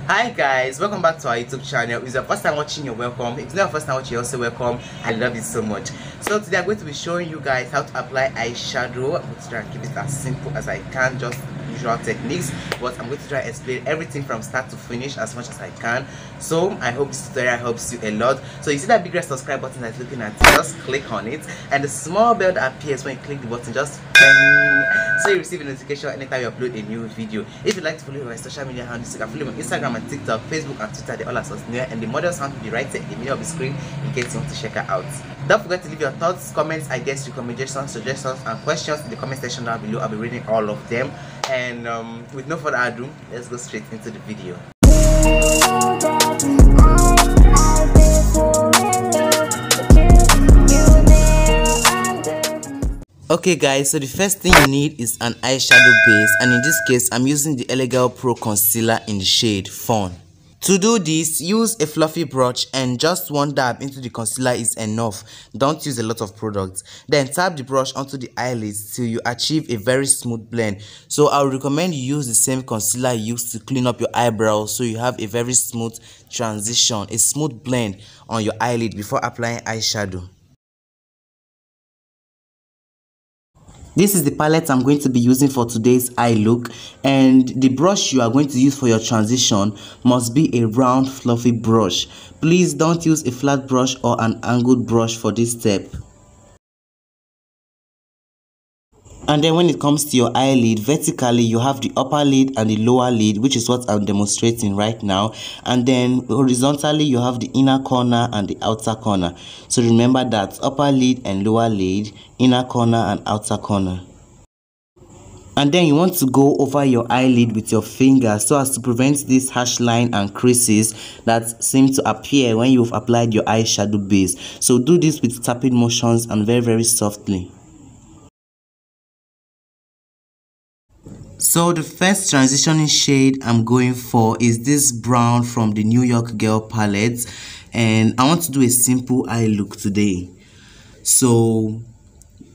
Hi guys, welcome back to our YouTube channel. If it's your first time watching, you're welcome. If it's not your first time watching, you're also welcome. I love you so much. So today I'm going to be showing you guys how to apply eyeshadow. I'm going to try and keep it as simple as I can, just usual techniques, but I'm going to try and explain everything from start to finish as much as I can. So I hope this tutorial helps you a lot. So you see that big red subscribe button that's looking at it, just click on it, and the small bell that appears when you click the button, just bang, so you receive a notification anytime you upload a new video. If you'd like to follow my social media handles, you can follow me on Instagram and TikTok, Facebook and Twitter. They all are Nuel, and the model's hand will be right there in the middle of the screen in case you want to check her out. Don't forget to leave your thoughts, comments, ideas, recommendations, suggestions and questions in the comment section down below. I'll be reading all of them. And with no further ado, let's go straight into the video. Okay guys, so the first thing you need is an eyeshadow base, and in this case I'm using the Elegant Pro concealer in the shade Fawn. To do this, use a fluffy brush and just one dab into the concealer is enough. Don't use a lot of products. Then tap the brush onto the eyelids till you achieve a very smooth blend. So I would recommend you use the same concealer you used to clean up your eyebrows, so you have a very smooth transition, a smooth blend on your eyelid before applying eyeshadow. This is the palette I'm going to be using for today's eye look, and the brush you are going to use for your transition must be a round fluffy brush. Please don't use a flat brush or an angled brush for this step. And then when it comes to your eyelid, vertically you have the upper lid and the lower lid, which is what I'm demonstrating right now. And then horizontally you have the inner corner and the outer corner. So remember that, upper lid and lower lid, inner corner and outer corner. And then you want to go over your eyelid with your finger so as to prevent this harsh line and creases that seem to appear when you've applied your eyeshadow base. So do this with tapping motions and very softly. So the first transitioning shade I'm going for is this brown from the New York Girl palette, and I want to do a simple eye look today. So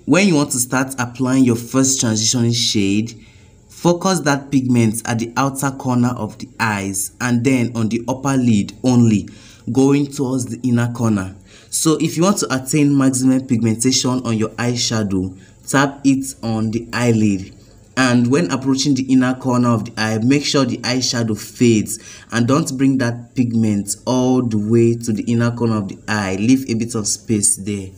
when you want to start applying your first transitioning shade, focus that pigment at the outer corner of the eyes and then on the upper lid only, going towards the inner corner. So if you want to attain maximum pigmentation on your eyeshadow, tap it on the eyelid. And when approaching the inner corner of the eye, make sure the eyeshadow fades and don't bring that pigment all the way to the inner corner of the eye. Leave a bit of space there.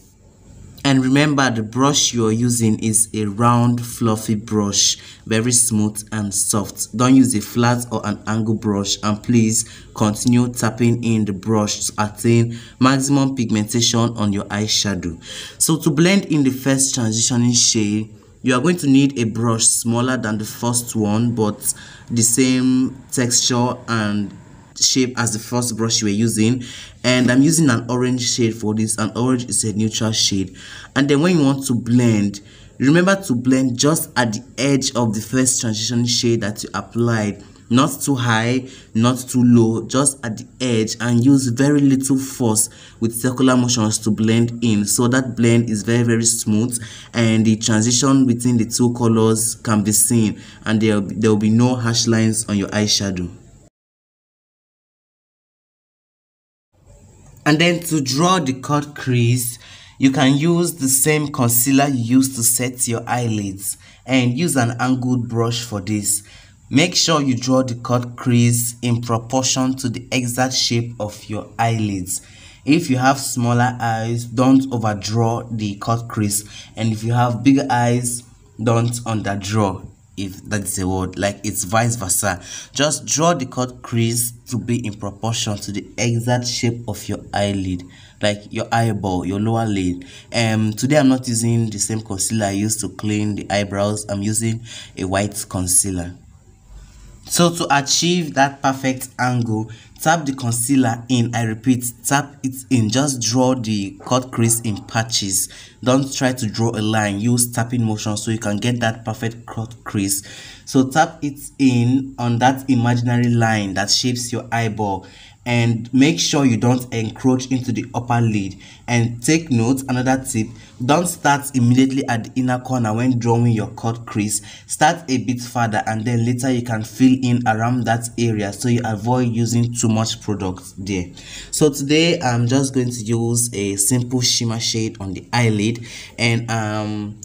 And remember, the brush you are using is a round fluffy brush, very smooth and soft. Don't use a flat or an angle brush, and please continue tapping in the brush to attain maximum pigmentation on your eyeshadow. So to blend in the first transitioning shade, you are going to need a brush smaller than the first one but the same texture and shape as the first brush you were using, and I'm using an orange shade for this, and orange is a neutral shade. And then when you want to blend, remember to blend just at the edge of the first transition shade that you applied, not too high, not too low, just at the edge, and use very little force with circular motions to blend in, so that blend is very smooth and the transition between the two colors can be seen, and there will be no harsh lines on your eyeshadow. And then to draw the cut crease, you can use the same concealer you used to set your eyelids and use an angled brush for this. Make sure you draw the cut crease in proportion to the exact shape of your eyelids. If you have smaller eyes, don't overdraw the cut crease, and if you have bigger eyes, don't underdraw, if that's a word, like it's vice versa. Just draw the cut crease to be in proportion to the exact shape of your eyelid, like your eyeball, your lower lid. Today I'm not using the same concealer I used to clean the eyebrows. I'm using a white concealer. So to achieve that perfect angle, tap the concealer in. I repeat, tap it in. Just draw the cut crease in patches. Don't try to draw a line. Use tapping motion so you can get that perfect cut crease. So tap it in on that imaginary line that shapes your eyeball, and make sure you don't encroach into the upper lid. And take note, another tip, don't start immediately at the inner corner when drawing your cut crease. Start a bit further and then later you can fill in around that area so you avoid using too much product there. So today I'm just going to use a simple shimmer shade on the eyelid, and I'm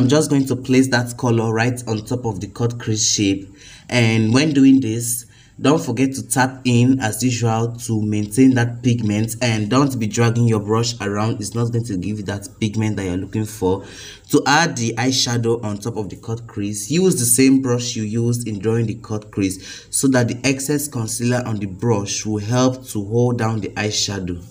just going to place that color right on top of the cut crease shape. And when doing this, don't forget to tap in as usual to maintain that pigment, and don't be dragging your brush around. It's not going to give you that pigment that you're looking for. To add the eyeshadow on top of the cut crease, use the same brush you used in drawing the cut crease so that the excess concealer on the brush will help to hold down the eyeshadow.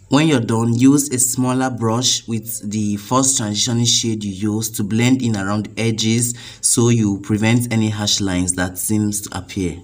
When you're done, use a smaller brush with the first transitioning shade you use to blend in around the edges so you prevent any harsh lines that seems to appear.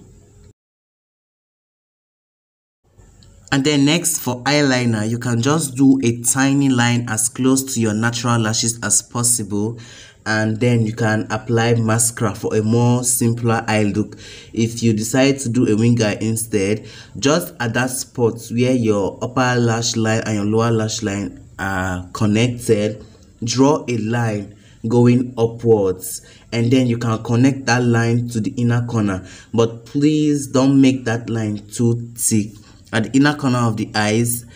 And then next, for eyeliner, you can just do a tiny line as close to your natural lashes as possible, and then you can apply mascara for a more simpler eye look. If you decide to do a wing eye instead, just at that spot where your upper lash line and your lower lash line are connected, draw a line going upwards, and then you can connect that line to the inner corner, but please don't make that line too thick. At the inner corner of the eyes,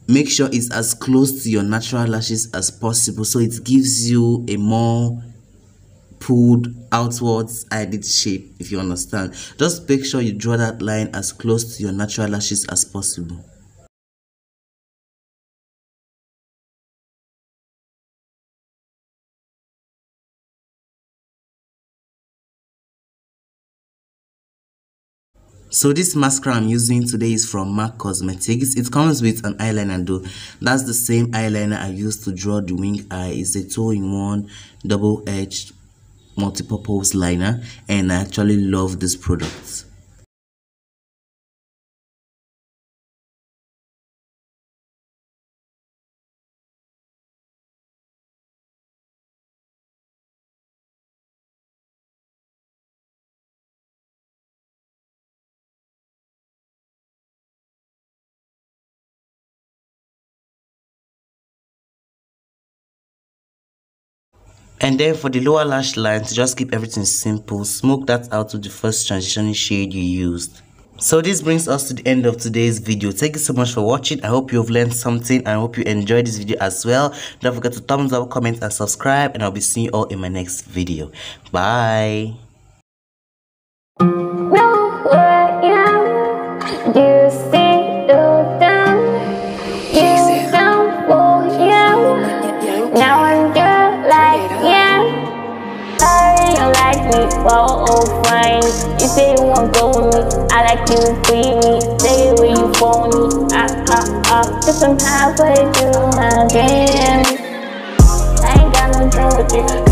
make sure it's as close to your natural lashes as possible so it gives you a more pulled outwards eyelid shape, if you understand. Just make sure you draw that line as close to your natural lashes as possible. So this mascara I'm using today is from MAC Cosmetics. It comes with an eyeliner though. That's the same eyeliner I used to draw the wing eye. It's a 2-in-1 double-edged multi-purpose liner, and I actually love this product. And then for the lower lash line, to just keep everything simple, smoke that out with the first transitioning shade you used. So this brings us to the end of today's video. Thank you so much for watching. I hope you've learned something. I hope you enjoyed this video as well. Don't forget to thumbs up, comment, and subscribe, and I'll be seeing you all in my next video. Bye. Oh, fine. You say you want to go with me, I like you, free me. Say it where you phone me. Just some time for you, my game. I ain't got no drink with you.